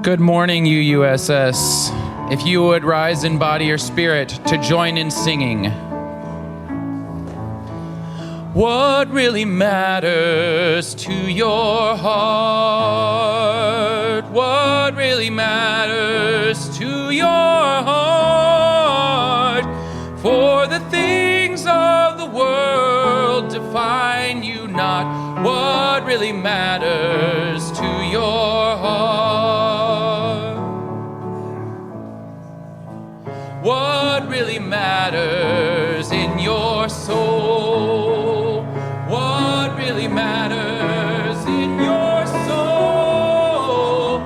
Good morning, UUSS. If you would rise in body or spirit to join in singing. What really matters to your heart? What really matters to your heart? For the things of the world define you not. What really matters to your heart? What really matters in your soul? What really matters in your soul?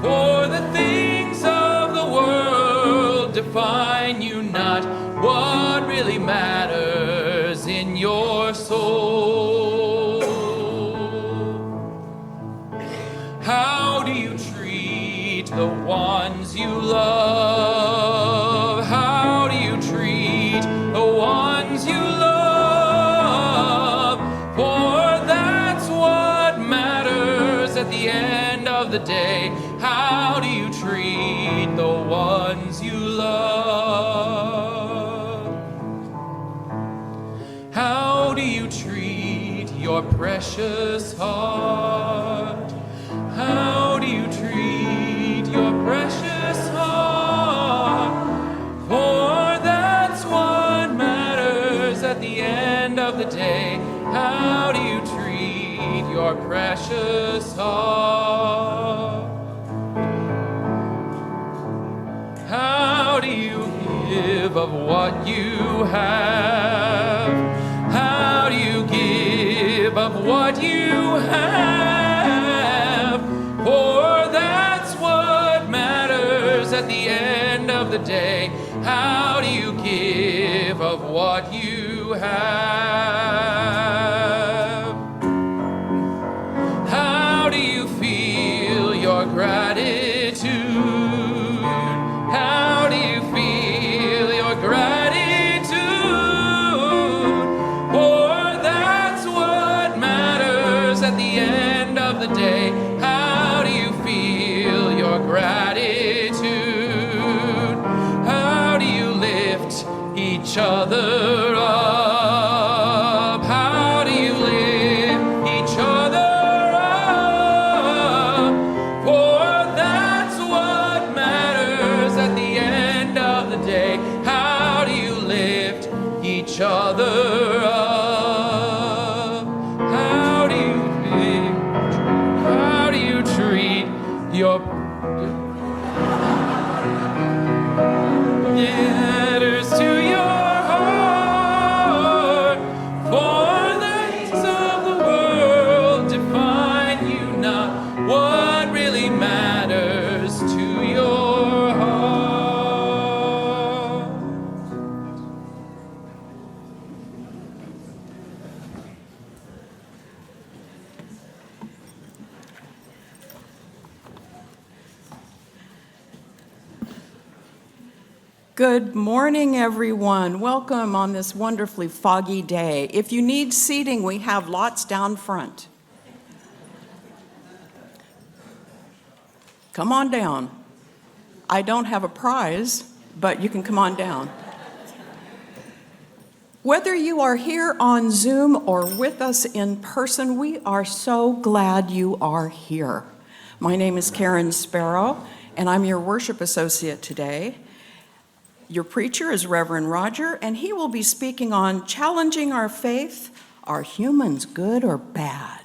For the things of the world define you not. What really matters in your soul? How do you treat the ones you love? How do you treat the ones you love? For that's what matters at the end of the day. How do you treat the ones you love? How do you treat your precious heart? How do you treat your precious heart? For that's what matters at the end of the day. How do you treat your precious heart? How do you give of what you have? How do you give of what you have? For that's what matters at the end of the day. How do you give of what you have? How do you feel your gratitude? How do you feel your gratitude? For that's what matters at the end of the day. How do you feel your gratitude? How do you lift each other up? How do you lift each other up? For that's what matters at the end of the day. How do you lift each other up? How do you lift? How do you treat your matters to your heart? For the things of the world define you not. What really matters to your heart? Good morning, everyone. Welcome on this wonderfully foggy day. If you need seating, we have lots down front. Come on down. I don't have a prize, but you can come on down. Whether you are here on Zoom or with us in person, we are so glad you are here. My name is Karen Sparrow, and I'm your worship associate today. Your preacher is Reverend Roger, and he will be speaking on challenging our faith. Are humans good or bad?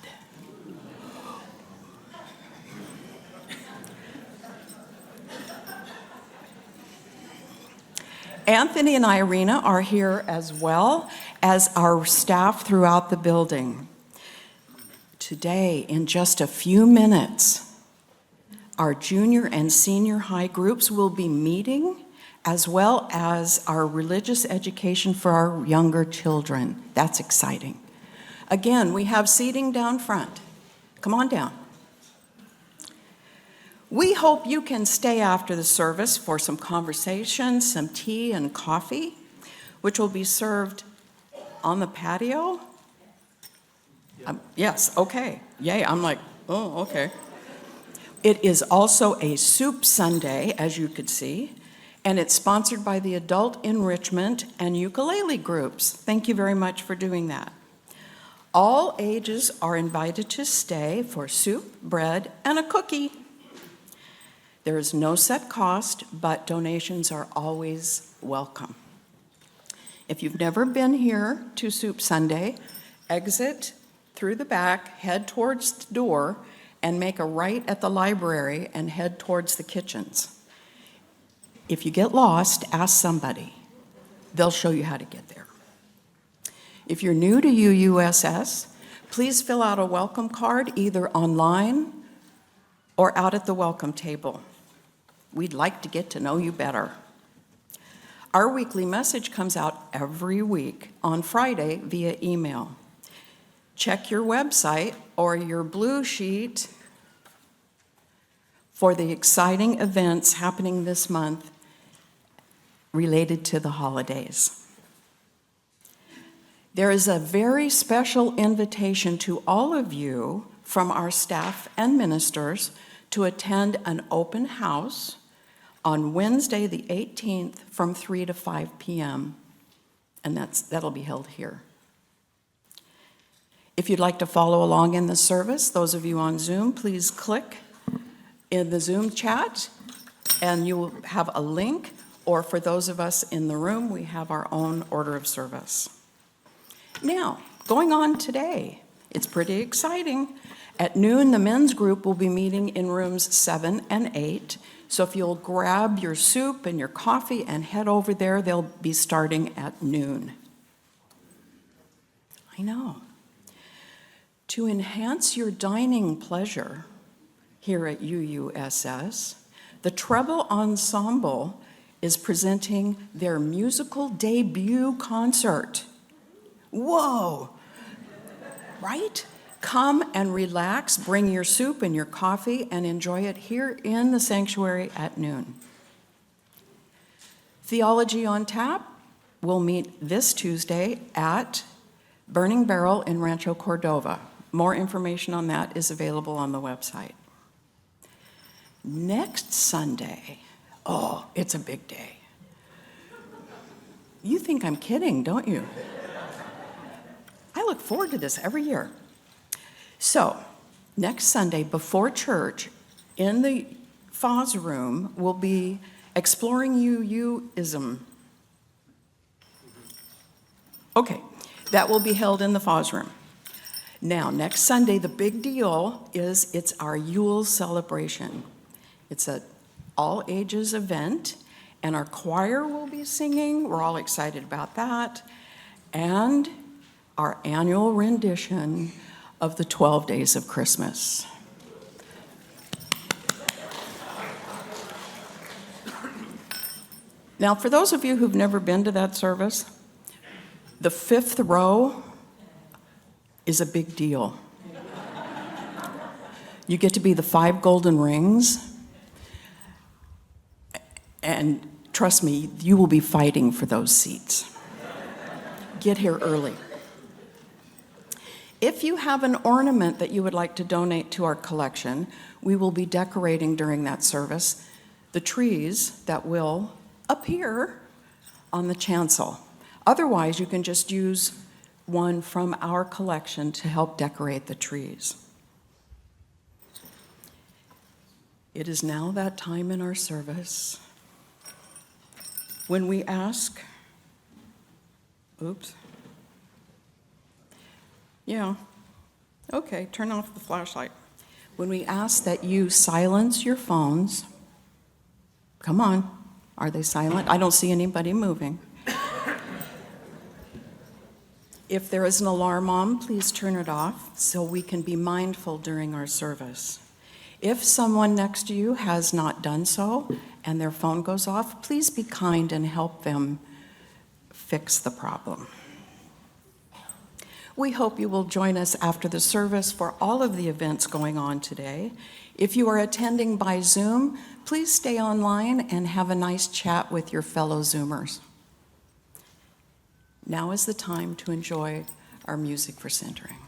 Anthony and Irina are here as well as our staff throughout the building. Today, in just a few minutes, our junior and senior high groups will be meeting, as well as our religious education for our younger children. That's exciting. Again, we have seating down front. Come on down. We hope you can stay after the service for some conversation, some tea and coffee, which will be served on the patio. Yes, okay. Yay, I'm like, oh, okay. It is also a soup Sunday, as you could see, and it's sponsored by the Adult Enrichment and Ukulele groups. Thank you very much for doing that. All ages are invited to stay for soup, bread, and a cookie. There is no set cost, but donations are always welcome. If you've never been here to Soup Sunday, exit through the back, head towards the door, and make a right at the library and head towards the kitchens. If you get lost, ask somebody. They'll show you how to get there. If you're new to UUSS, please fill out a welcome card either online or out at the welcome table. We'd like to get to know you better. Our weekly message comes out every week on Friday via email. Check your website or your blue sheet for the exciting events happening this month related to the holidays. There is a very special invitation to all of you from our staff and ministers to attend an open house on Wednesday the 18th from 3 to 5 p.m. And that'll be held here. If you'd like to follow along in the service, those of you on Zoom, please click in the Zoom chat and you will have a link, or for those of us in the room, we have our own order of service. Now, going on today, it's pretty exciting. At noon, the men's group will be meeting in rooms 7 and 8. So if you'll grab your soup and your coffee and head over there, they'll be starting at noon. I know. To enhance your dining pleasure here at UUSS, the Treble Ensemble is presenting their musical debut concert. Whoa! Right? Come and relax, bring your soup and your coffee, and enjoy it here in the sanctuary at noon. Theology on Tap will meet this Tuesday at Burning Barrel in Rancho Cordova. More information on that is available on the website. Next Sunday, oh, it's a big day. You think I'm kidding, don't you? I look forward to this every year. So, next Sunday before church, in the FOS room, we'll be exploring UUism. Okay, that will be held in the FOS room. Now, next Sunday, the big deal is it's our Yule celebration. It's an all-ages event, and our choir will be singing. We're all excited about that. And our annual rendition of the 12 Days of Christmas. Now, for those of you who've never been to that service, the fifth row is a big deal. You get to be the 5 golden rings, and trust me, you will be fighting for those seats. Get here early. If you have an ornament that you would like to donate to our collection, we will be decorating during that service the trees that will appear on the chancel. Otherwise, you can just use one from our collection to help decorate the trees. It is now that time in our service when we ask, okay, turn off the flashlight. When we ask that you silence your phones, come on, are they silent? I don't see anybody moving. If there is an alarm on, please turn it off so we can be mindful during our service. If someone next to you has not done so and their phone goes off, please be kind and help them fix the problem. We hope you will join us after the service for all of the events going on today. If you are attending by Zoom, please stay online and have a nice chat with your fellow Zoomers. Now is the time to enjoy our music for centering.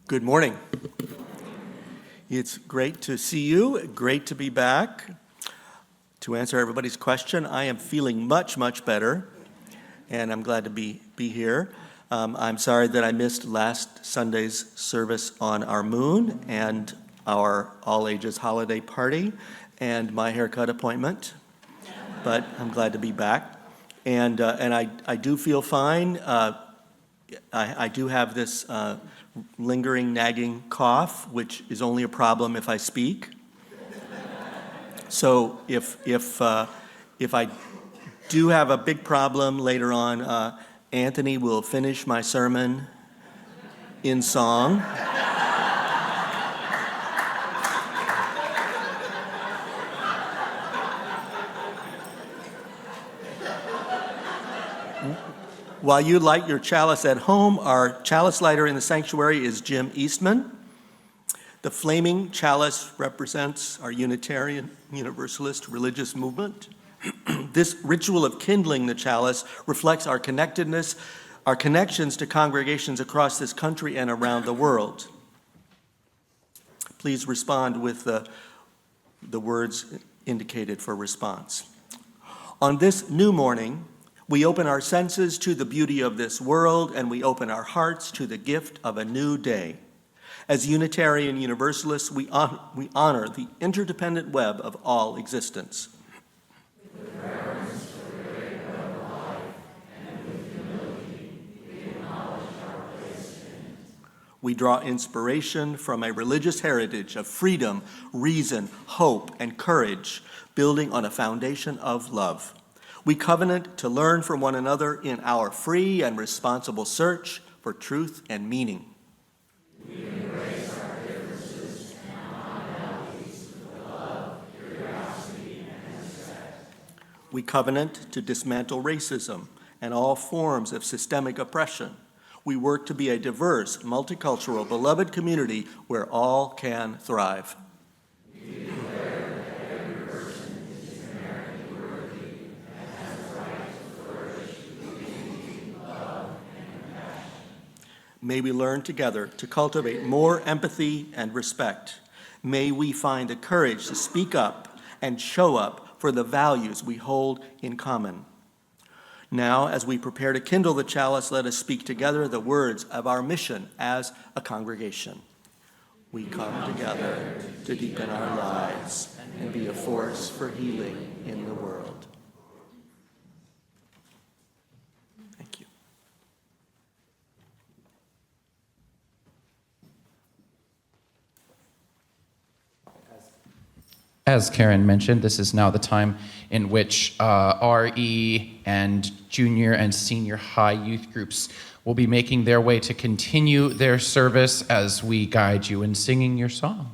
Good morning. It's great to see you, great to be back. To answer everybody's question, I am feeling much, much better, and I'm glad to be here. I'm sorry that I missed last Sunday's service on our moon and our all-ages holiday party and my haircut appointment, but I'm glad to be back. And I do feel fine. I do have this lingering, nagging cough, which is only a problem if I speak. So if I do have a big problem later on, Anthony will finish my sermon in song. While you light your chalice at home, our chalice lighter in the sanctuary is Jim Eastman. The flaming chalice represents our Unitarian Universalist religious movement. This ritual of kindling the chalice reflects our connectedness, our connections to congregations across this country and around the world. Please respond with the words indicated for response. On this new morning, we open our senses to the beauty of this world, and we open our hearts to the gift of a new day. As Unitarian Universalists, we honor the interdependent web of all existence. With reverence for the great web of life, and with humility, we acknowledge our place in it. We draw inspiration from a religious heritage of freedom, reason, hope, and courage, building on a foundation of love. We covenant to learn from one another in our free and responsible search for truth and meaning. We embrace our differences and commonalities with love, curiosity, and respect. We covenant to dismantle racism and all forms of systemic oppression. We work to be a diverse, multicultural, beloved community where all can thrive. We declare that every person is inherently worthy and has the right to flourish with dignity, love, and compassion. May we learn together to cultivate more empathy and respect. May we find the courage to speak up and show up for the values we hold in common. Now, as we prepare to kindle the chalice, let us speak together the words of our mission as a congregation. We come together to deepen our lives and be a force for healing in the world. Thank you. As Karen mentioned, this is now the time in which RE and junior and senior high youth groups will be making their way to continue their service as we guide you in singing your song.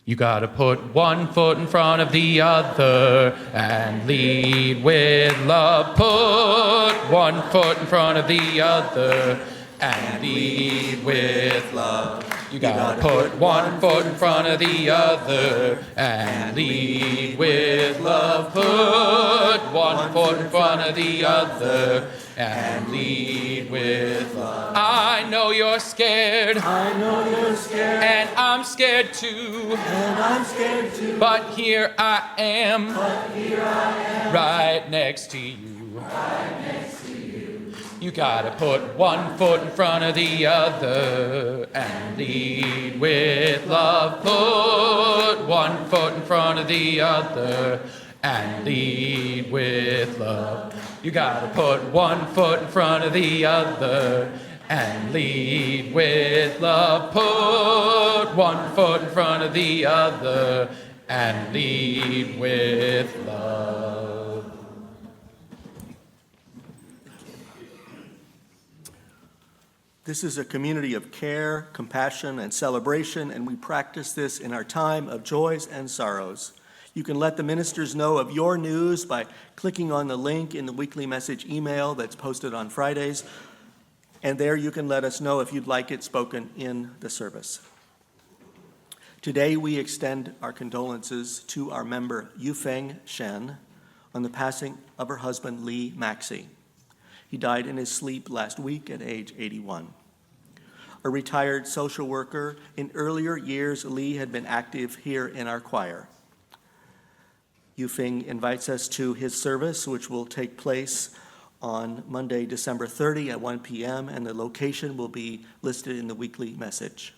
You gotta put one foot in front of the other and lead with love. Put one foot in front of the other and lead with love. You gotta put one foot in front of the other and lead with love. Put one foot in front of the other and lead with love. I know you're scared. I know you're scared. And I'm scared too. And I'm scared too. But here I am. But here I am. Right next to you. Right next to you. You gotta put one foot in front of the other and lead with love. Put one foot in front of the other and lead with love. You gotta put one foot in front of the other and lead with love. Put one foot in front of the other and lead with love. This is a community of care, compassion, and celebration, and we practice this in our time of joys and sorrows. You can let the ministers know of your news by clicking on the link in the weekly message email that's posted on Fridays, and there you can let us know if you'd like it spoken in the service. Today we extend our condolences to our member Yufeng Shen on the passing of her husband Lee Maxey. He died in his sleep last week at age 81. a retired social worker. In earlier years, Lee had been active here in our choir. Yufeng invites us to his service, which will take place on Monday, December 30 at 1 p.m., and the location will be listed in the weekly message.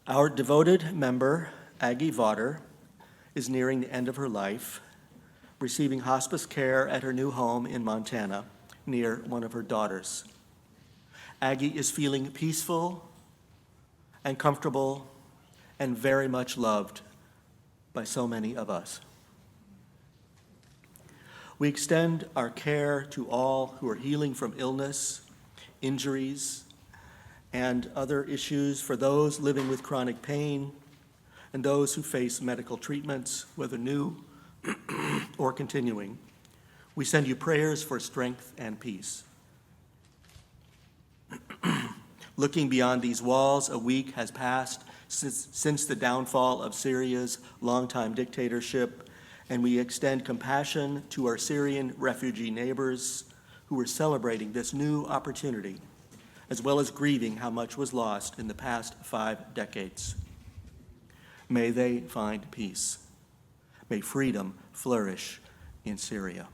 Our devoted member, Aggie Vaughter, is nearing the end of her life, receiving hospice care at her new home in Montana, near one of her daughters. Aggie is feeling peaceful and comfortable and very much loved by so many of us. We extend our care to all who are healing from illness, injuries, and other issues, for those living with chronic pain, and those who face medical treatments, whether new or continuing. We send you prayers for strength and peace. Looking beyond these walls, a week has passed since the downfall of Syria's longtime dictatorship, and we extend compassion to our Syrian refugee neighbors who are celebrating this new opportunity, as well as grieving how much was lost in the past 5 decades. May they find peace. May freedom flourish in Syria.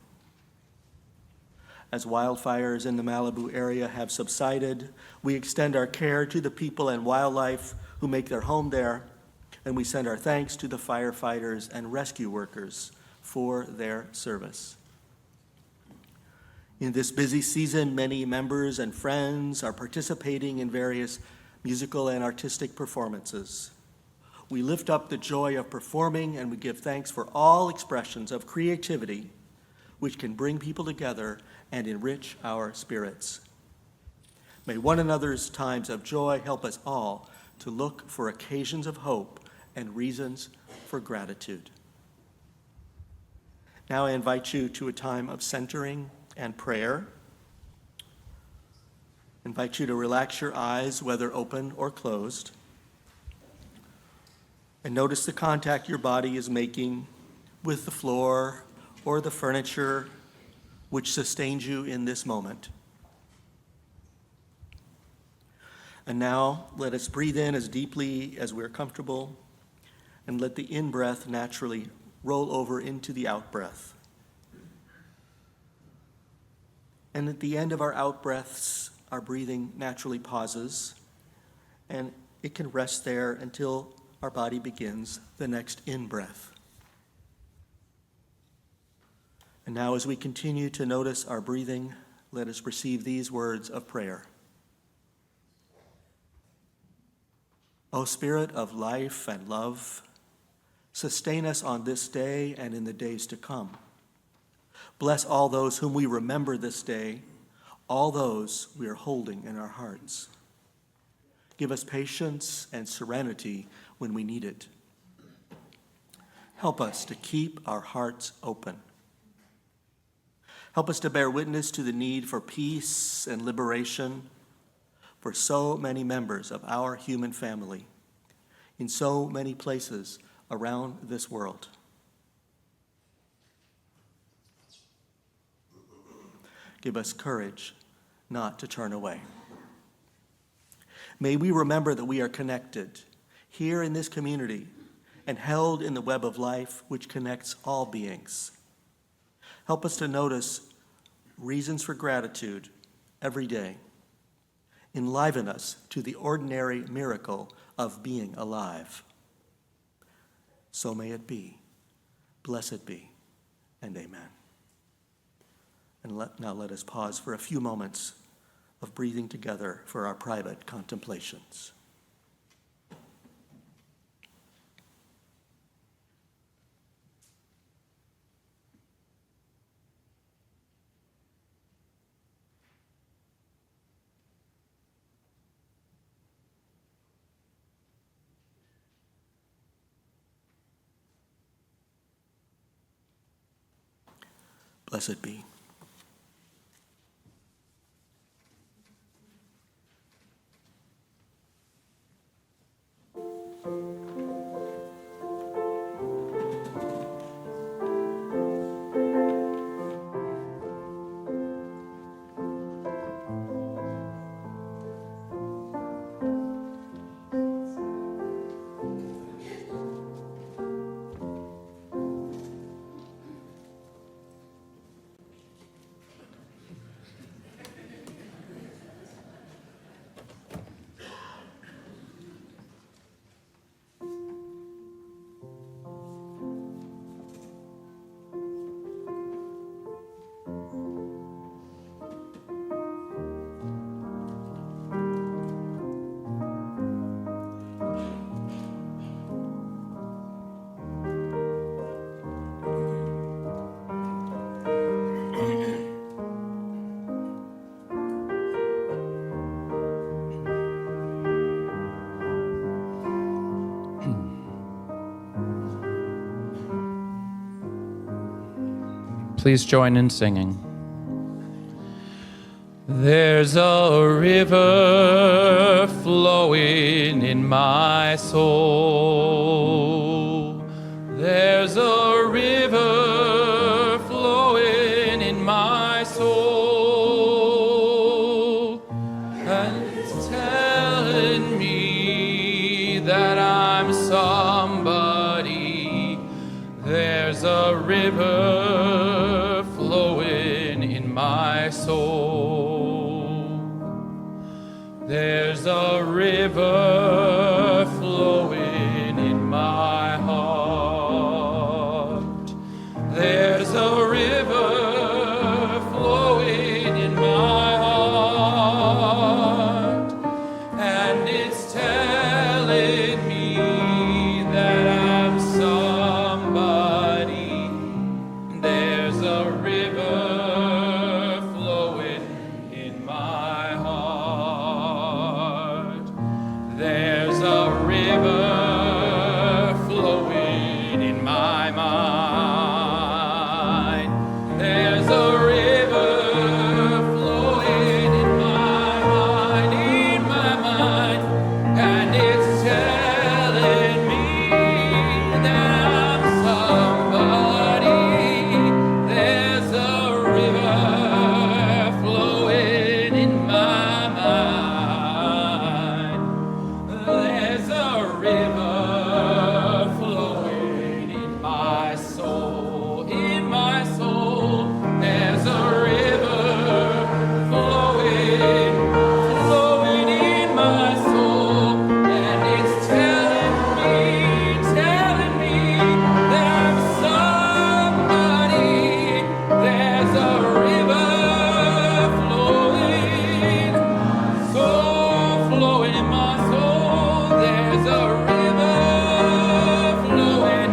As wildfires in the Malibu area have subsided, we extend our care to the people and wildlife who make their home there, and we send our thanks to the firefighters and rescue workers for their service. In this busy season, many members and friends are participating in various musical and artistic performances. We lift up the joy of performing, and we give thanks for all expressions of creativity which can bring people together and enrich our spirits. May one another's times of joy help us all to look for occasions of hope and reasons for gratitude. Now I invite you to a time of centering and prayer. I invite you to relax your eyes, whether open or closed, and notice the contact your body is making with the floor or the furniture which sustains you in this moment. And now let us breathe in as deeply as we're comfortable, and let the in-breath naturally roll over into the out-breath. And at the end of our out-breaths, our breathing naturally pauses, and it can rest there until our body begins the next in-breath. And now, as we continue to notice our breathing, let us receive these words of prayer. O Spirit of life and love, sustain us on this day and in the days to come. Bless all those whom we remember this day, all those we are holding in our hearts. Give us patience and serenity when we need it. Help us to keep our hearts open. Help us to bear witness to the need for peace and liberation for so many members of our human family in so many places around this world. Give us courage not to turn away. May we remember that we are connected here in this community and held in the web of life which connects all beings. Help us to notice reasons for gratitude every day. Enliven us to the ordinary miracle of being alive. So may it be. Blessed be, and amen. And now let us pause for a few moments of breathing together for our private contemplations. Blessed be. Please join in singing. There's a river flowing in my soul. There's a river flowing in my soul. And it's telling me that I'm somebody. There's a river flowing in my soul. There's a river flowing in my heart. There's a river flowing in my heart. And it's telling me that I'm somebody. There's a river flowing in my heart. There's a river flowing in my mind. There's a river flowing in my mind, and it's telling me that I'm somebody. There's a river flowing in my mind. There's a river flowing in my soul, in my soul. There's a river flowing, flowing in my soul, and it's telling me that I'm somebody. There's a river flowing, soul flowing in my soul. There's a river flowing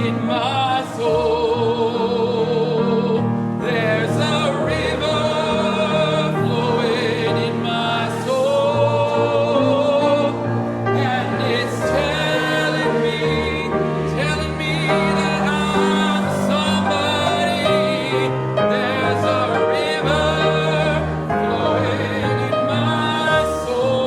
in my soul. There's a river flowing in my soul, and it's telling me that I'm somebody. There's a river flowing in my soul.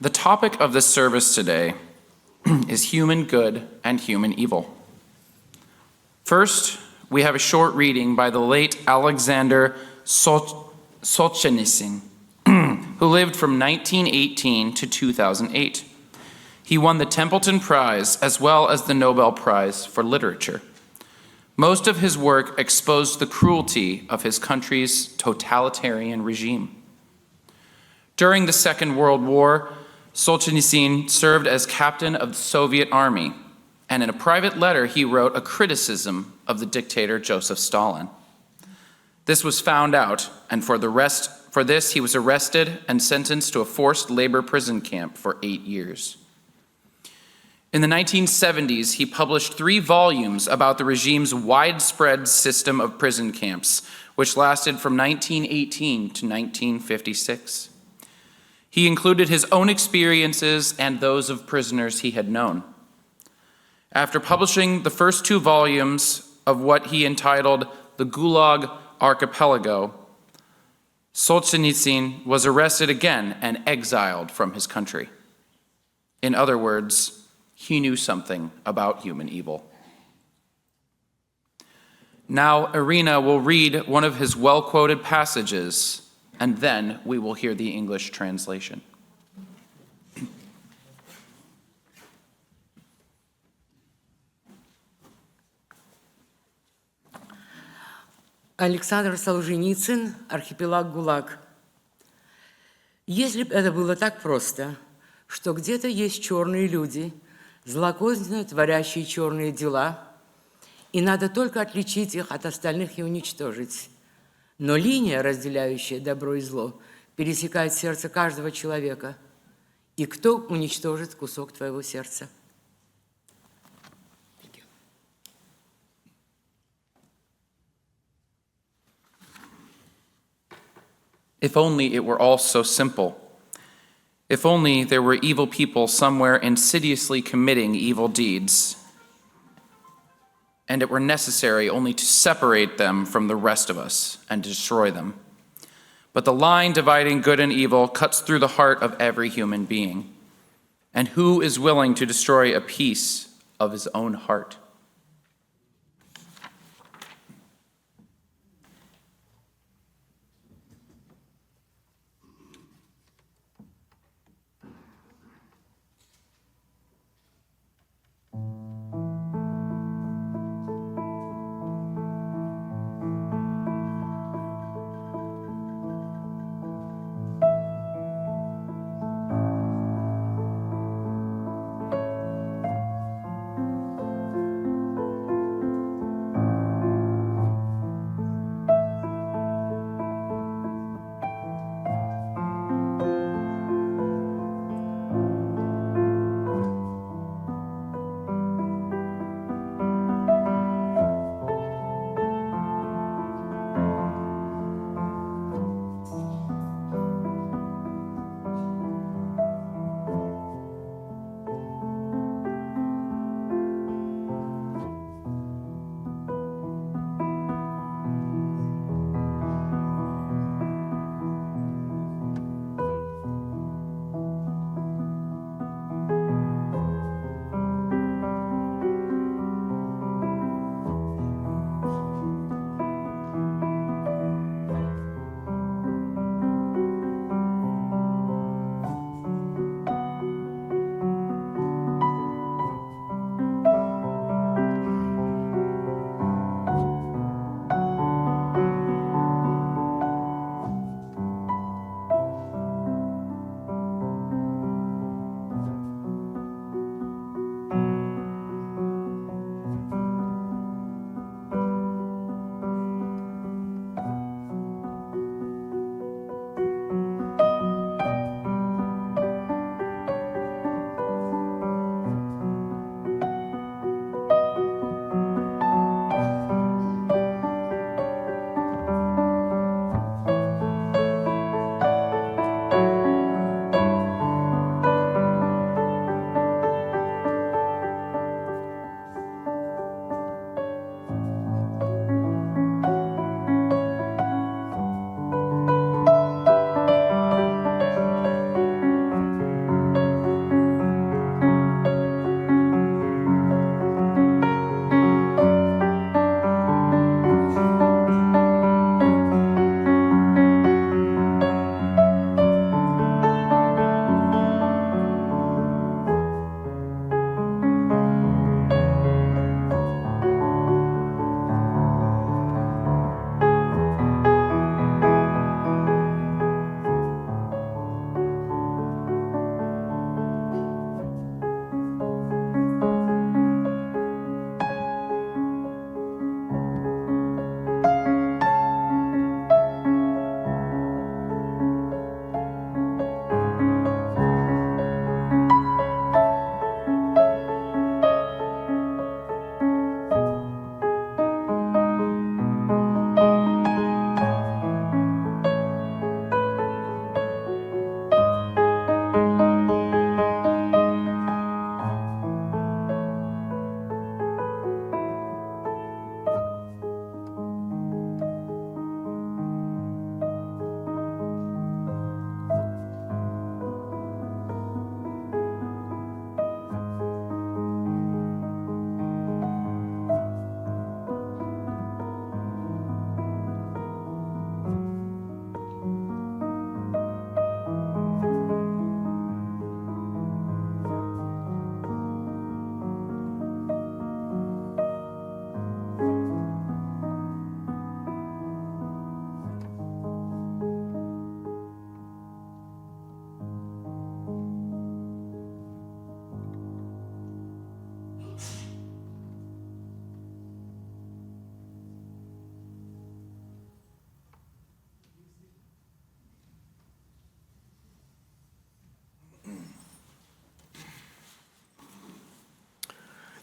The topic of this service today is human good and human evil. First, we have a short reading by the late Alexander Solzhenitsyn, who lived from 1918 to 2008. He won the Templeton Prize as well as the Nobel Prize for Literature. Most of his work exposed the cruelty of his country's totalitarian regime. During the Second World War, Solzhenitsyn served as captain of the Soviet Army, and in a private letter he wrote a criticism of the dictator Joseph Stalin. This was found out, and for this he was arrested and sentenced to a forced labor prison camp for 8 years. In the 1970s, he published 3 volumes about the regime's widespread system of prison camps, which lasted from 1918 to 1956. He included his own experiences and those of prisoners he had known. After publishing the first 2 volumes of what he entitled The Gulag Archipelago, Solzhenitsyn was arrested again and exiled from his country. In other words, he knew something about human evil. Now, Irina will read one of his well-quoted passages, and then we will hear the English translation. Александр Солженицын, архипелаг ГУЛАГ. Если бы это было так просто, что где-то есть черные люди, злокозненно творящие черные дела, и надо только отличить их от остальных и уничтожить. Но линия, разделяющая добро и зло, пересекает сердце каждого человека. И кто уничтожит кусок твоего сердца? If only it were all so simple. If only there were evil people somewhere insidiously committing evil deeds, and it were necessary only to separate them from the rest of us and destroy them. But the line dividing good and evil cuts through the heart of every human being. And who is willing to destroy a piece of his own heart?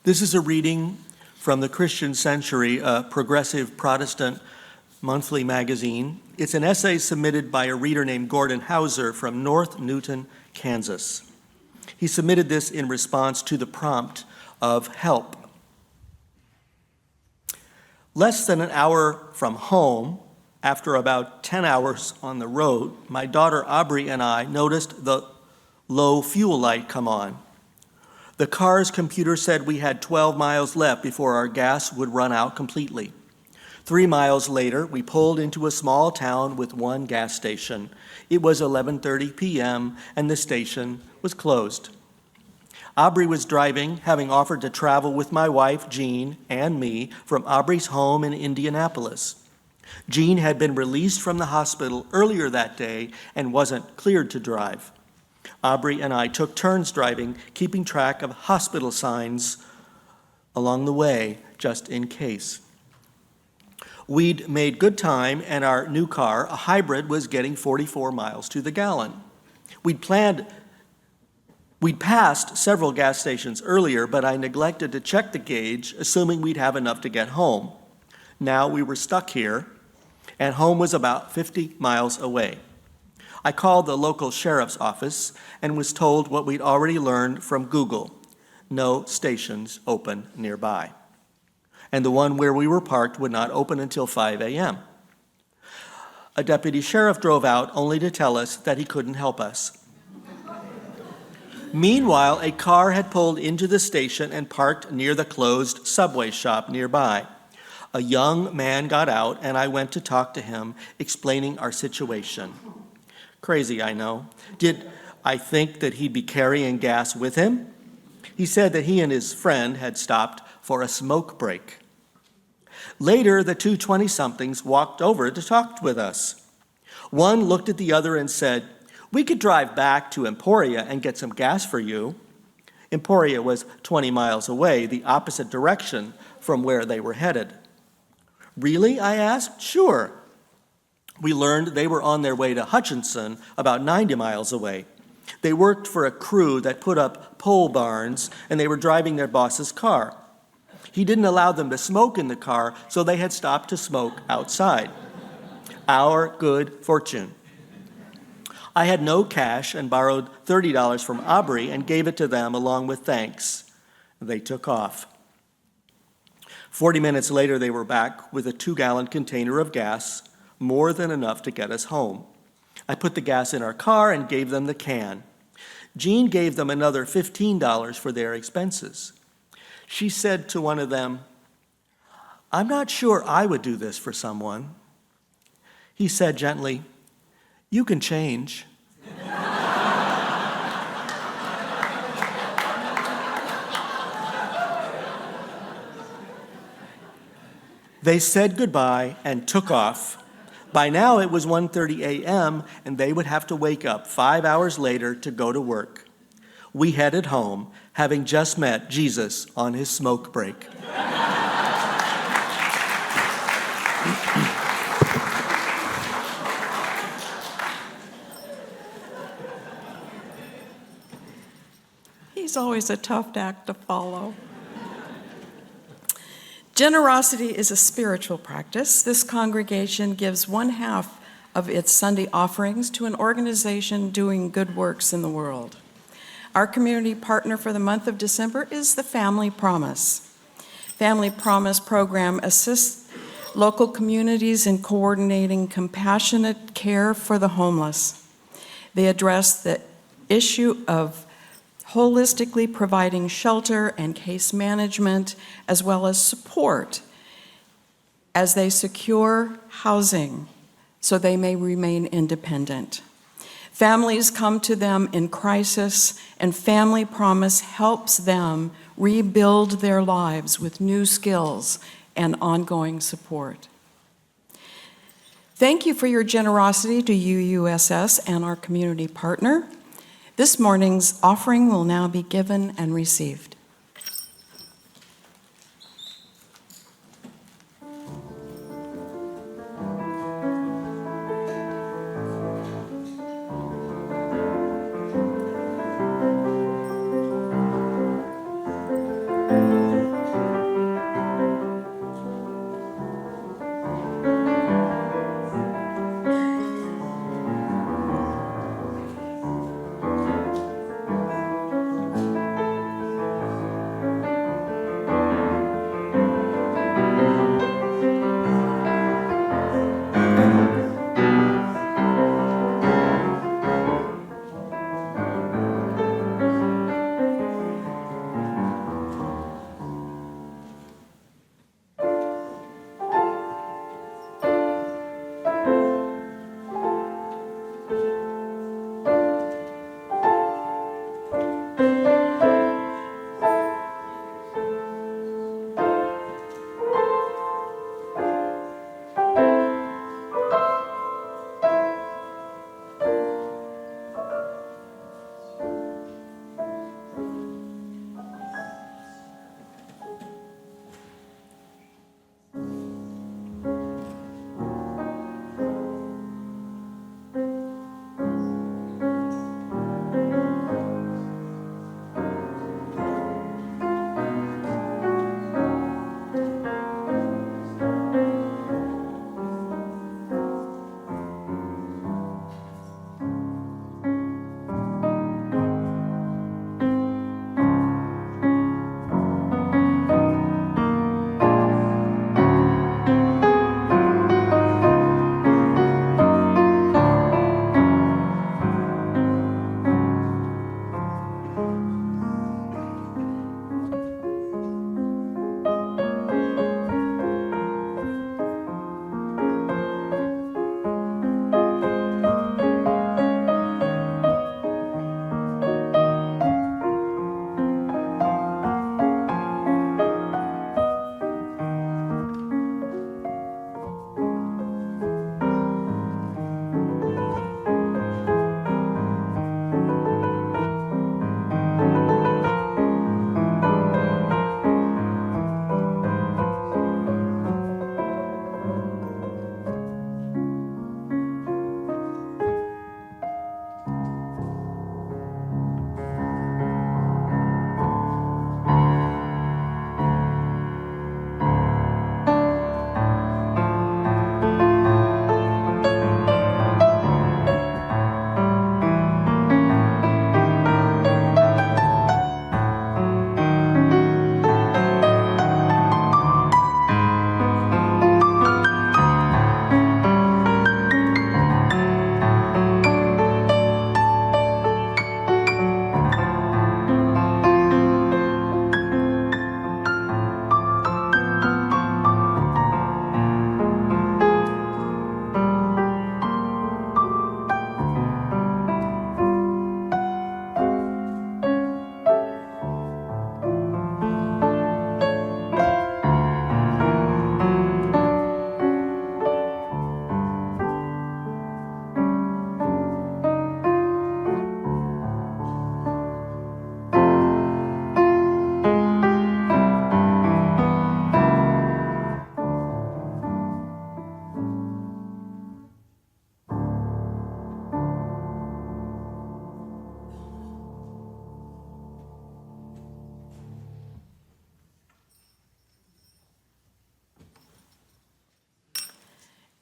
This is a reading from the Christian Century, a progressive Protestant monthly magazine. It's an essay submitted by a reader named Gordon Hauser from North Newton, Kansas. He submitted this in response to the prompt of help. Less than an hour from home, after about 10 hours on the road, my daughter Aubrey and I noticed the low fuel light come on. The car's computer said we had 12 miles left before our gas would run out completely. 3 miles later, we pulled into a small town with one gas station. It was 11:30 p.m. and the station was closed. Aubrey was driving, having offered to travel with my wife, Jean, and me from Aubrey's home in Indianapolis. Jean had been released from the hospital earlier that day and wasn't cleared to drive. Aubrey and I took turns driving, keeping track of hospital signs along the way, just in case. We'd made good time, and our new car, a hybrid, was getting 44 miles to the gallon. We'd passed several gas stations earlier, but I neglected to check the gauge, assuming we'd have enough to get home. Now we were stuck here, and home was about 50 miles away. I called the local sheriff's office and was told what we'd already learned from Google: no stations open nearby. And the one where we were parked would not open until 5 a.m. A deputy sheriff drove out only to tell us that he couldn't help us. Meanwhile, a car had pulled into the station and parked near the closed Subway shop nearby. A young man got out, and I went to talk to him, explaining our situation. Crazy, I know. Did I think that he'd be carrying gas with him? He said that he and his friend had stopped for a smoke break. Later, the two 20-somethings walked over to talk with us. One looked at the other and said, "We could drive back to Emporia and get some gas for you." Emporia was 20 miles away, the opposite direction from where they were headed. "Really?" I asked. "Sure." We learned they were on their way to Hutchinson, about 90 miles away. They worked for a crew that put up pole barns, and they were driving their boss's car. He didn't allow them to smoke in the car, so they had stopped to smoke outside. Our good fortune. I had no cash and borrowed $30 from Aubrey and gave it to them along with thanks. They took off. 40 minutes later, they were back with a 2-gallon container of gas, more than enough to get us home. I put the gas in our car and gave them the can. Jean gave them another $15 for their expenses. She said to one of them, "I'm not sure I would do this for someone." He said gently, "You can change." They said goodbye and took off. By now it was 1:30 a.m., and they would have to wake up 5 hours later to go to work. We headed home, having just met Jesus on his smoke break. He's always a tough act to follow. Generosity is a spiritual practice. This congregation gives 1/2 of its Sunday offerings to an organization doing good works in the world. Our community partner for the month of December is the Family Promise. Family Promise program assists local communities in coordinating compassionate care for the homeless. They address the issue of holistically providing shelter and case management, as well as support as they secure housing so they may remain independent. Families come to them in crisis, and Family Promise helps them rebuild their lives with new skills and ongoing support. Thank you for your generosity to UUSS and our community partner. This morning's offering will now be given and received.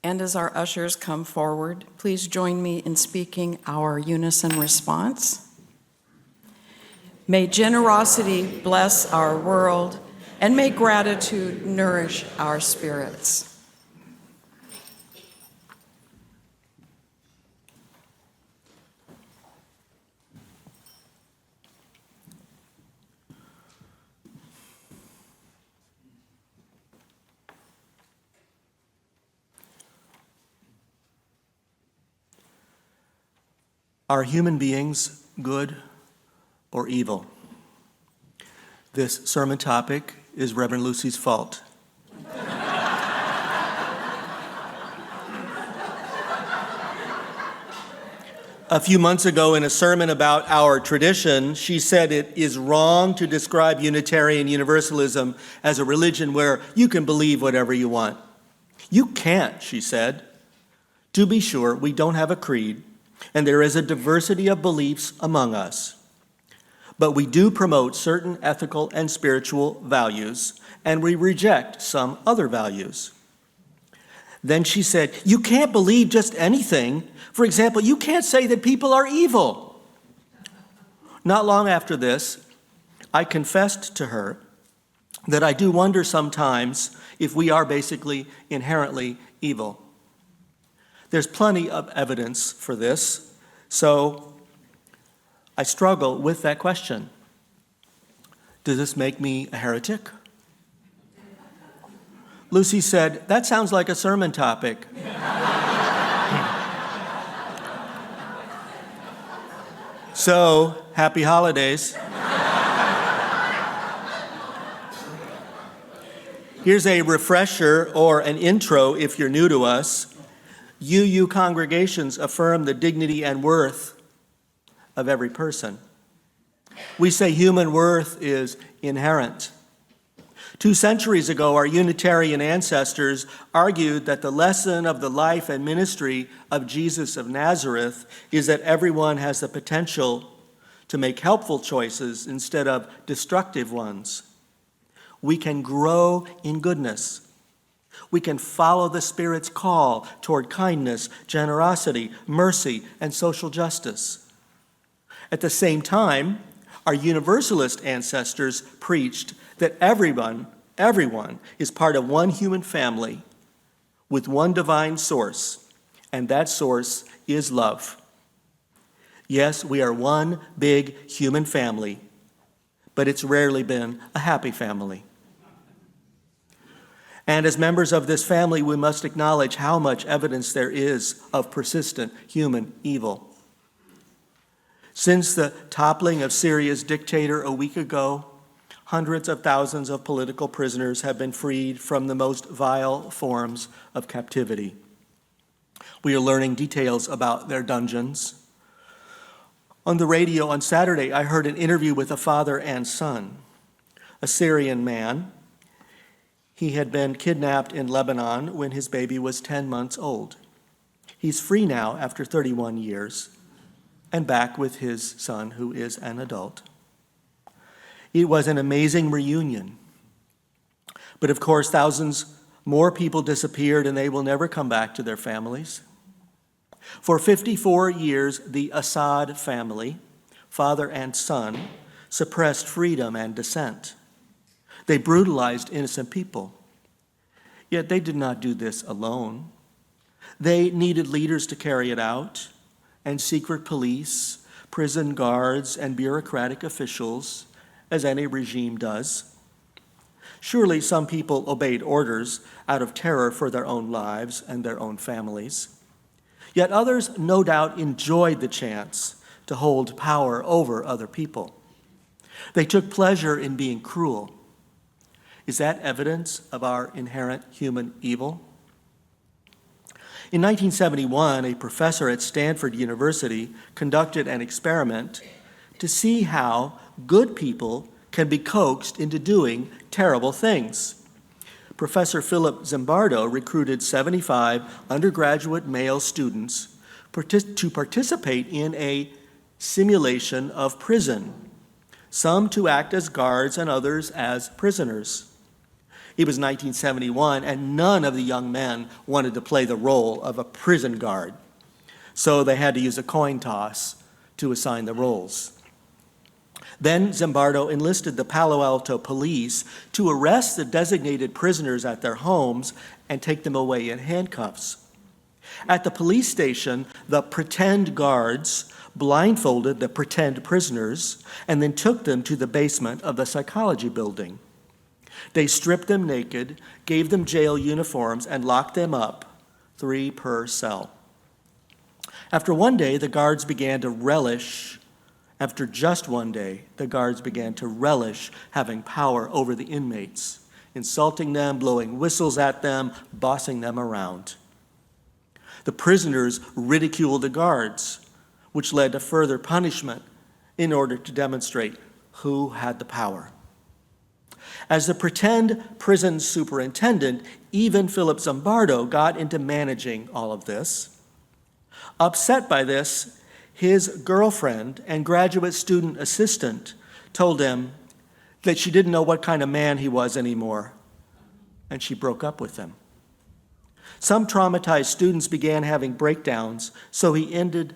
And as our ushers come forward, please join me in speaking our unison response. May generosity bless our world, and may gratitude nourish our spirits. Are human beings good or evil? This sermon topic is Reverend Lucy's fault. A few months ago in a sermon about our tradition, she said it is wrong to describe Unitarian Universalism as a religion where you can believe whatever you want. You can't, she said. To be sure, we don't have a creed, and there is a diversity of beliefs among us. But we do promote certain ethical and spiritual values, and we reject some other values. Then she said, you can't believe just anything. For example, you can't say that people are evil. Not long after this, I confessed to her that I do wonder sometimes if we are basically inherently evil. There's plenty of evidence for this, so I struggle with that question. Does this make me a heretic? Lucy said, that sounds like a sermon topic. So, happy holidays. Here's a refresher or an intro if you're new to us. UU congregations affirm the dignity and worth of every person. We say human worth is inherent. 2 centuries ago, our Unitarian ancestors argued that the lesson of the life and ministry of Jesus of Nazareth is that everyone has the potential to make helpful choices instead of destructive ones. We can grow in goodness. We can follow the Spirit's call toward kindness, generosity, mercy, and social justice. At the same time, our Universalist ancestors preached that everyone is part of one human family with one divine source, and that source is love. Yes, we are one big human family, but it's rarely been a happy family. And as members of this family, we must acknowledge how much evidence there is of persistent human evil. Since the toppling of Syria's dictator a week ago, hundreds of thousands of political prisoners have been freed from the most vile forms of captivity. We are learning details about their dungeons. On the radio on Saturday, I heard an interview with a father and son, a Syrian man. He had been kidnapped in Lebanon when his baby was 10 months old. He's free now after 31 years and back with his son, who is an adult. It was an amazing reunion. But of course, thousands more people disappeared and they will never come back to their families. For 54 years, the Assad family, father and son, suppressed freedom and dissent. They brutalized innocent people. Yet they did not do this alone. They needed leaders to carry it out, and secret police, prison guards, and bureaucratic officials, as any regime does. Surely some people obeyed orders out of terror for their own lives and their own families. Yet others no doubt enjoyed the chance to hold power over other people. They took pleasure in being cruel. Is that evidence of our inherent human evil? In 1971, a professor at Stanford University conducted an experiment to see how good people can be coaxed into doing terrible things. Professor Philip Zimbardo recruited 75 undergraduate male students to participate in a simulation of prison, some to act as guards and others as prisoners. It was 1971, and none of the young men wanted to play the role of a prison guard. So they had to use a coin toss to assign the roles. Then Zimbardo enlisted the Palo Alto police to arrest the designated prisoners at their homes and take them away in handcuffs. At the police station, the pretend guards blindfolded the pretend prisoners and then took them to the basement of the psychology building. They stripped them naked, gave them jail uniforms, and locked them up, 3 per cell. After just one day, the guards began to relish having power over the inmates, insulting them, blowing whistles at them, bossing them around. The prisoners ridiculed the guards, which led to further punishment in order to demonstrate who had the power. As the pretend prison superintendent, even Philip Zimbardo got into managing all of this. Upset by this, his girlfriend and graduate student assistant told him that she didn't know what kind of man he was anymore, and she broke up with him. Some traumatized students began having breakdowns, so he ended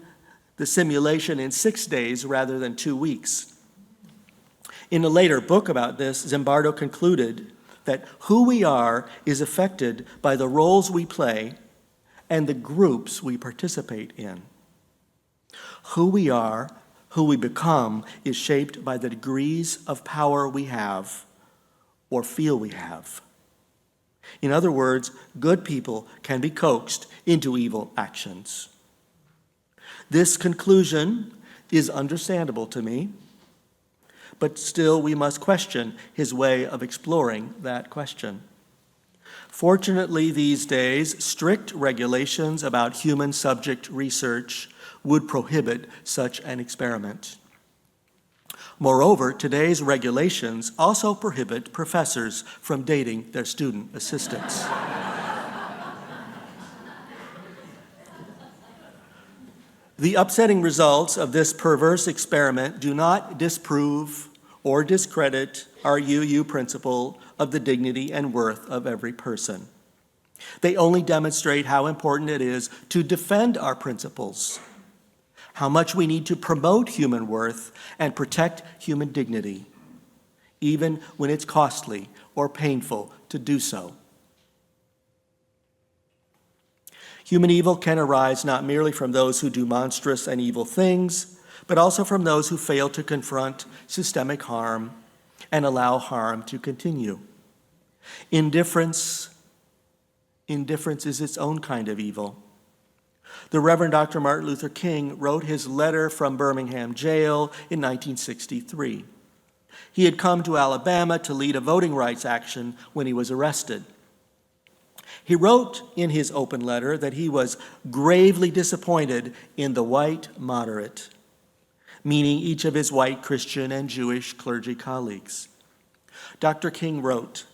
the simulation in 6 days rather than 2 weeks. In a later book about this, Zimbardo concluded that who we are is affected by the roles we play and the groups we participate in. Who we are, who we become, is shaped by the degrees of power we have or feel we have. In other words, good people can be coaxed into evil actions. This conclusion is understandable to me, but still we must question his way of exploring that question. Fortunately, these days, strict regulations about human subject research would prohibit such an experiment. Moreover, today's regulations also prohibit professors from dating their student assistants. The upsetting results of this perverse experiment do not disprove or discredit our UU principle of the dignity and worth of every person. They only demonstrate how important it is to defend our principles, how much we need to promote human worth and protect human dignity, even when it's costly or painful to do so. Human evil can arise not merely from those who do monstrous and evil things, but also from those who fail to confront systemic harm and allow harm to continue. Indifference is its own kind of evil. The Reverend Dr. Martin Luther King wrote his letter from Birmingham jail in 1963. He had come to Alabama to lead a voting rights action when he was arrested. He wrote in his open letter that he was gravely disappointed in the white moderate, meaning each of his white Christian and Jewish clergy colleagues. Dr. King wrote,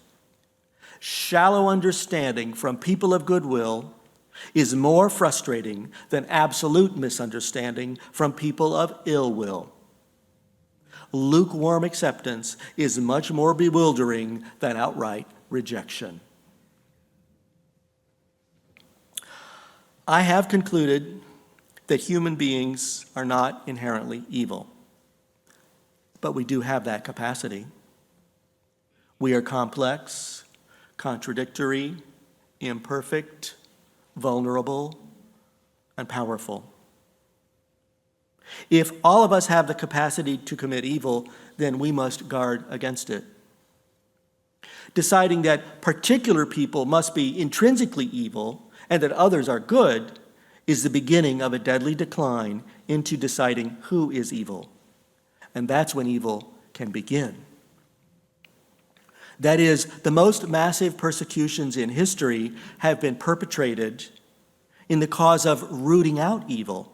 "Shallow understanding from people of goodwill is more frustrating than absolute misunderstanding from people of ill will. Lukewarm acceptance is much more bewildering than outright rejection." I have concluded that human beings are not inherently evil, but we do have that capacity. We are complex, contradictory, imperfect, vulnerable, and powerful. If all of us have the capacity to commit evil, then we must guard against it. Deciding that particular people must be intrinsically evil and that others are good is the beginning of a deadly decline into deciding who is evil. And that's when evil can begin. That is, the most massive persecutions in history have been perpetrated in the cause of rooting out evil.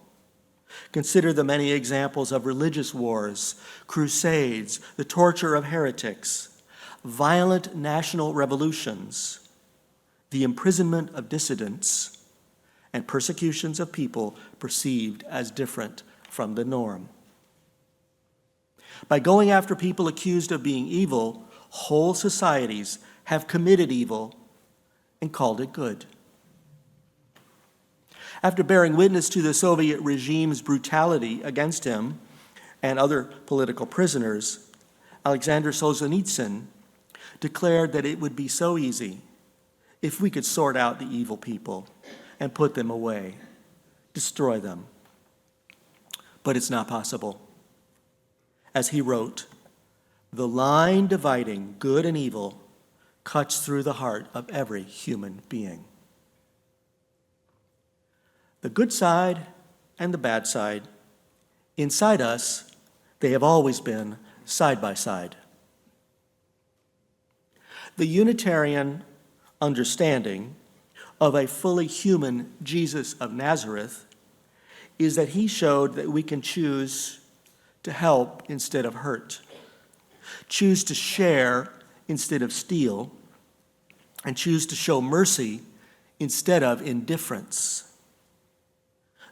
Consider the many examples of religious wars, crusades, the torture of heretics, violent national revolutions, the imprisonment of dissidents, and persecutions of people perceived as different from the norm. By going after people accused of being evil, whole societies have committed evil and called it good. After bearing witness to the Soviet regime's brutality against him and other political prisoners, Alexander Solzhenitsyn declared that it would be so easy if we could sort out the evil people and put them away, destroy them. But it's not possible. As he wrote, "The line dividing good and evil cuts through the heart of every human being." The good side and the bad side, inside us, they have always been side by side. The Unitarian understanding of a fully human Jesus of Nazareth is that he showed that we can choose to help instead of hurt, choose to share instead of steal, and choose to show mercy instead of indifference.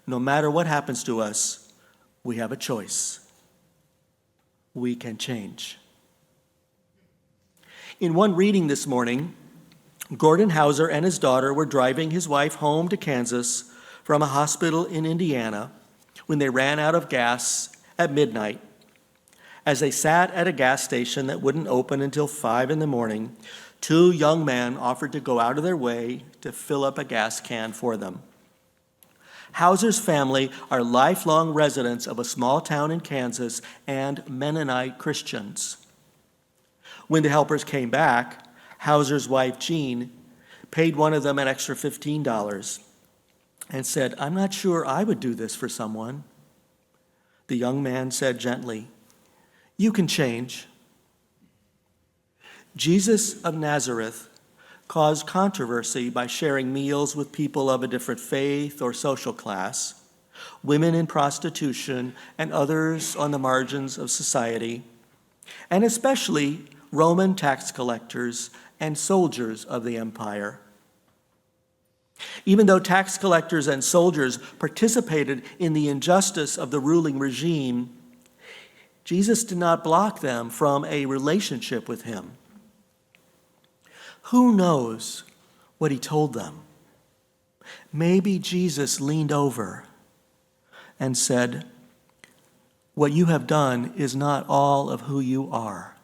No matter what happens to us, we have a choice. We can change. In one reading this morning, Gordon Hauser and his daughter were driving his wife home to Kansas from a hospital in Indiana when they ran out of gas at midnight. As they sat at a gas station that wouldn't open until 5 in the morning, two young men offered to go out of their way to fill up a gas can for them. Hauser's family are lifelong residents of a small town in Kansas and Mennonite Christians. When the helpers came back, Hauser's wife, Jean, paid one of them an extra $15 and said, "I'm not sure I would do this for someone." The young man said gently, "You can change." Jesus of Nazareth caused controversy by sharing meals with people of a different faith or social class, women in prostitution, and others on the margins of society, and especially Roman tax collectors and soldiers of the empire. Even though tax collectors and soldiers participated in the injustice of the ruling regime, Jesus did not block them from a relationship with him. Who knows what he told them? Maybe Jesus leaned over and said, "What you have done is not all of who you are.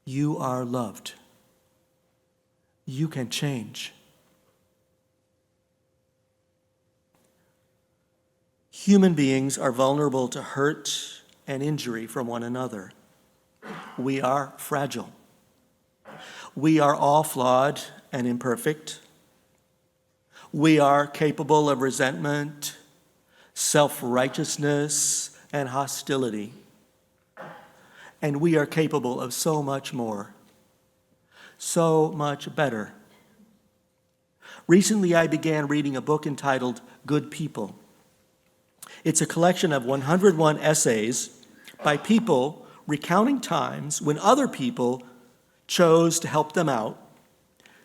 You are loved. You can change." Human beings are vulnerable to hurt and injury from one another. We are fragile. We are all flawed and imperfect. We are capable of resentment, self-righteousness, and hostility. And we are capable of so much more, so much better. Recently, I began reading a book entitled Good People. It's a collection of 101 essays by people recounting times when other people chose to help them out,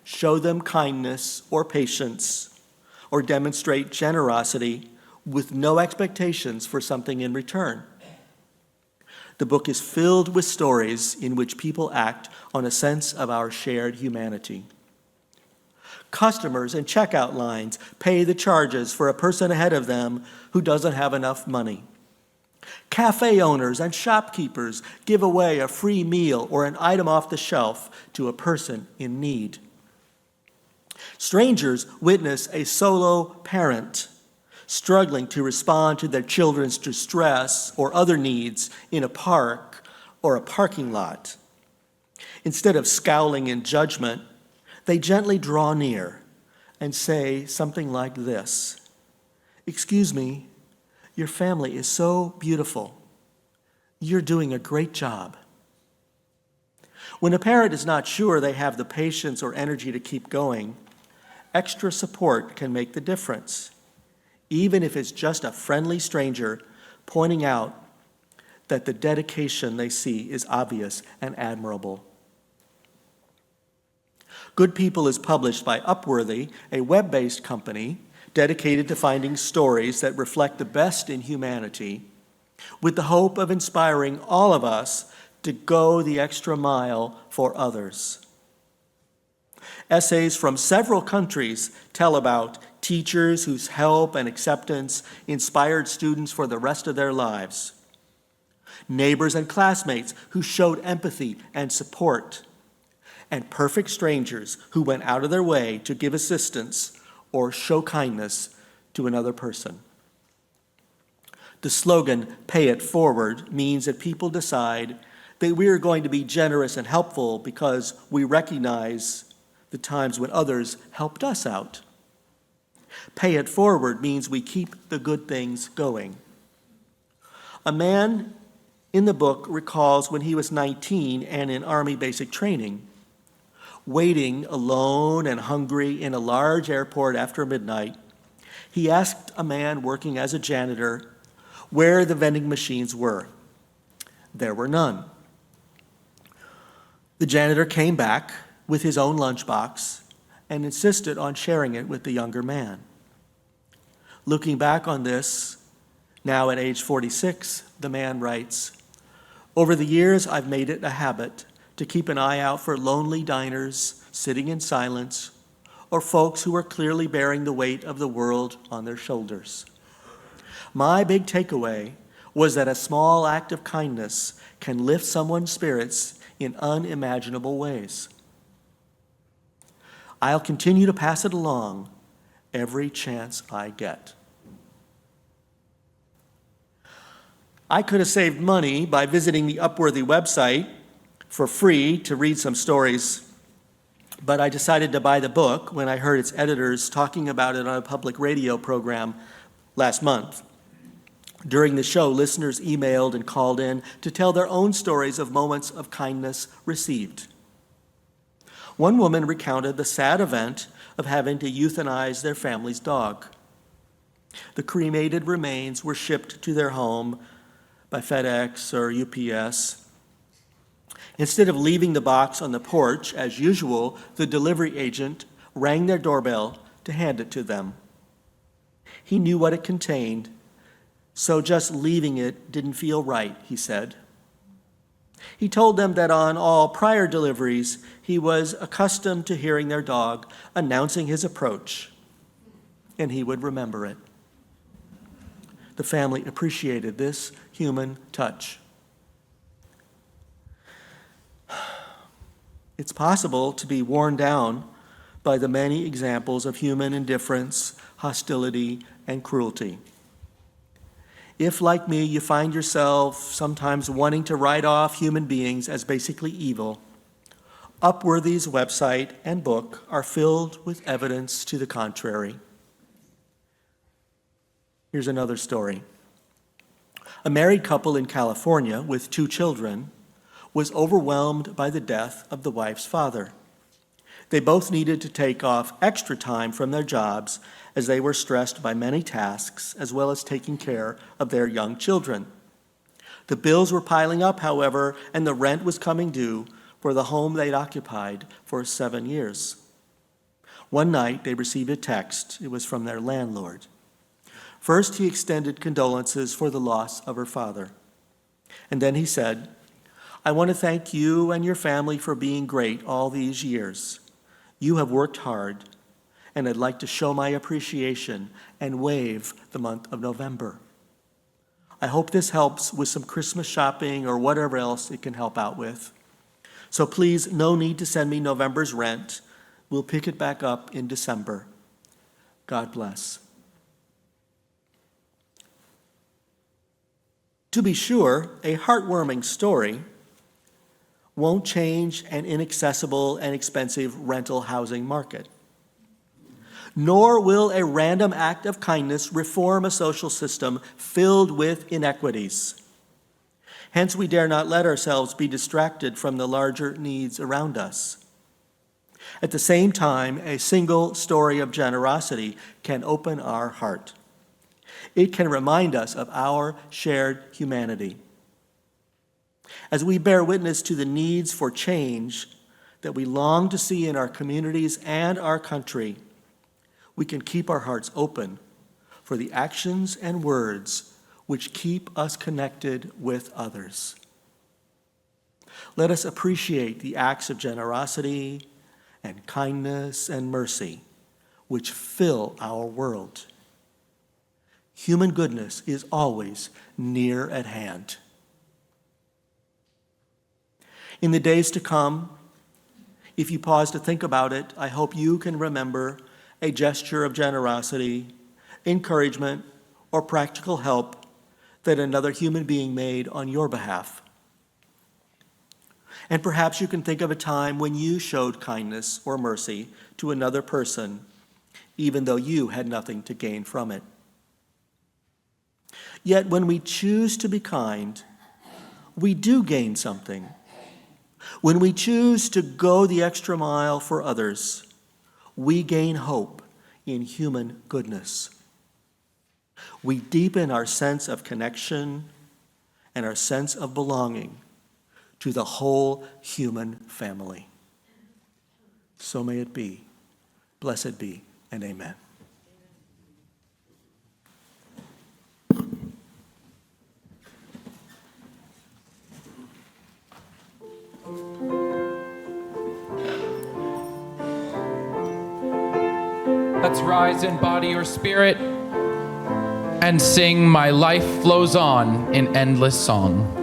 show them kindness or patience, or demonstrate generosity with no expectations for something in return. The book is filled with stories in which people act on a sense of our shared humanity. Customers in checkout lines pay the charges for a person ahead of them who doesn't have enough money. Cafe owners and shopkeepers give away a free meal or an item off the shelf to a person in need. Strangers witness a solo parent struggling to respond to their children's distress or other needs in a park or a parking lot. Instead of scowling in judgment, they gently draw near and say something like this: "Excuse me, your family is so beautiful. You're doing a great job." When a parent is not sure they have the patience or energy to keep going, extra support can make the difference, even if it's just a friendly stranger pointing out that the dedication they see is obvious and admirable. Good People is published by Upworthy, a web-based company dedicated to finding stories that reflect the best in humanity, with the hope of inspiring all of us to go the extra mile for others. Essays from several countries tell about teachers whose help and acceptance inspired students for the rest of their lives, neighbors and classmates who showed empathy and support, and perfect strangers who went out of their way to give assistance or show kindness to another person. The slogan, "Pay it forward," means that people decide that we are going to be generous and helpful because we recognize the times when others helped us out. Pay it forward means we keep the good things going. A man in the book recalls when he was 19 and in Army basic training, waiting alone and hungry in a large airport after midnight, he asked a man working as a janitor where the vending machines were. There were none. The janitor came back with his own lunchbox and insisted on sharing it with the younger man. Looking back on this, now at age 46, the man writes, "Over the years, I've made it a habit to keep an eye out for lonely diners sitting in silence or folks who are clearly bearing the weight of the world on their shoulders. My big takeaway was that a small act of kindness can lift someone's spirits in unimaginable ways. I'll continue to pass it along every chance I get." I could have saved money by visiting the Upworthy website for free to read some stories, but I decided to buy the book when I heard its editors talking about it on a public radio program last month. During the show, listeners emailed and called in to tell their own stories of moments of kindness received. One woman recounted the sad event of having to euthanize their family's dog. The cremated remains were shipped to their home by FedEx or UPS. Instead of leaving the box on the porch as usual, the delivery agent rang their doorbell to hand it to them. He knew what it contained, so just leaving it didn't feel right, he said. He told them that on all prior deliveries, he was accustomed to hearing their dog announcing his approach, and he would remember it. The family appreciated this human touch. It's possible to be worn down by the many examples of human indifference, hostility, and cruelty. If, like me, you find yourself sometimes wanting to write off human beings as basically evil, Upworthy's website and book are filled with evidence to the contrary. Here's another story. A married couple in California with 2 children was overwhelmed by the death of the wife's father. They both needed to take off extra time from their jobs as they were stressed by many tasks, as well as taking care of their young children. The bills were piling up, however, and the rent was coming due for the home they'd occupied for 7 years. One night, they received a text. It was from their landlord. First, he extended condolences for the loss of her father. And then he said, "I want to thank you and your family for being great all these years. You have worked hard, and I'd like to show my appreciation and waive the month of November. I hope this helps with some Christmas shopping or whatever else it can help out with. So please, no need to send me November's rent. We'll pick it back up in December. God bless." To be sure, a heartwarming story won't change an inaccessible and expensive rental housing market. Nor will a random act of kindness reform a social system filled with inequities. Hence, we dare not let ourselves be distracted from the larger needs around us. At the same time, a single story of generosity can open our heart. It can remind us of our shared humanity. As we bear witness to the needs for change that we long to see in our communities and our country, we can keep our hearts open for the actions and words which keep us connected with others. Let us appreciate the acts of generosity and kindness and mercy which fill our world. Human goodness is always near at hand. In the days to come, if you pause to think about it, I hope you can remember a gesture of generosity, encouragement, or practical help that another human being made on your behalf. And perhaps you can think of a time when you showed kindness or mercy to another person, even though you had nothing to gain from it. Yet when we choose to be kind, we do gain something. When we choose to go the extra mile for others, we gain hope in human goodness. We deepen our sense of connection and our sense of belonging to the whole human family. So may it be. Blessed be, and amen. Let's rise in body or spirit and sing "My Life Flows On" in endless song.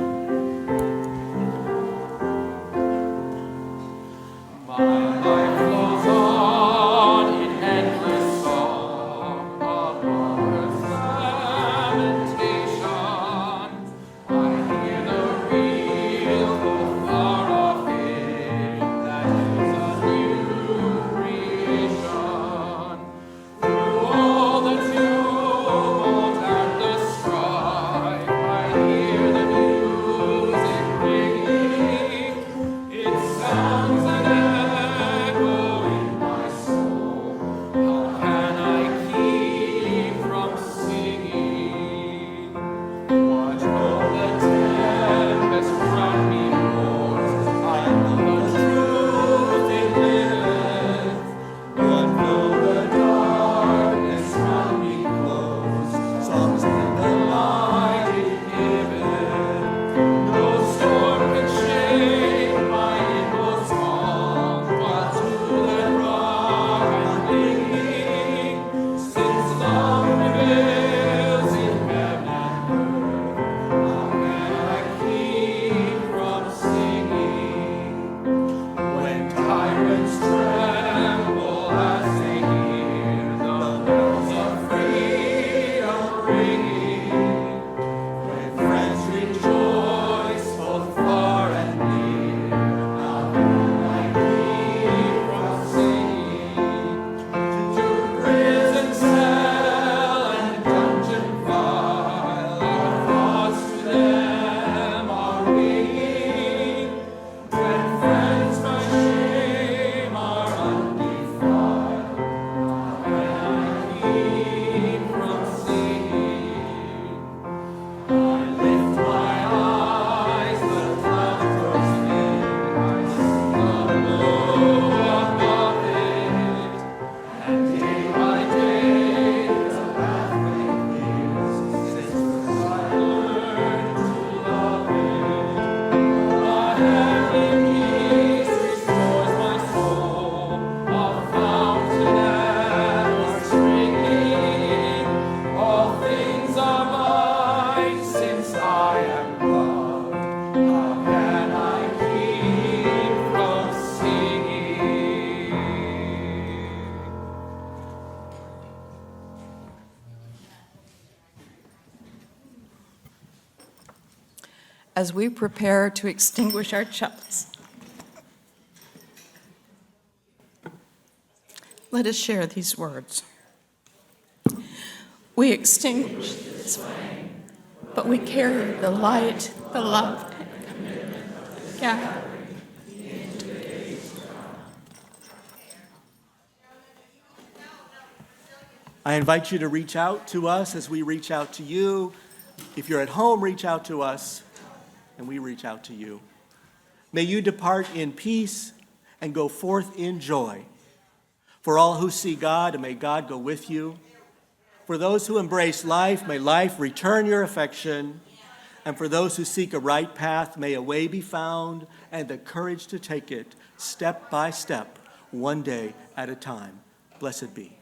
As we prepare to extinguish our chalice, let us share these words. We extinguish this flame, but we carry the light, the love, and commitment of God. I invite you to reach out to us as we reach out to you. If you're at home, reach out to us, and we reach out to you. May you depart in peace and go forth in joy. For all who see God, and may God go with you. For those who embrace life, may life return your affection. And for those who seek a right path, may a way be found and the courage to take it step by step, one day at a time. Blessed be.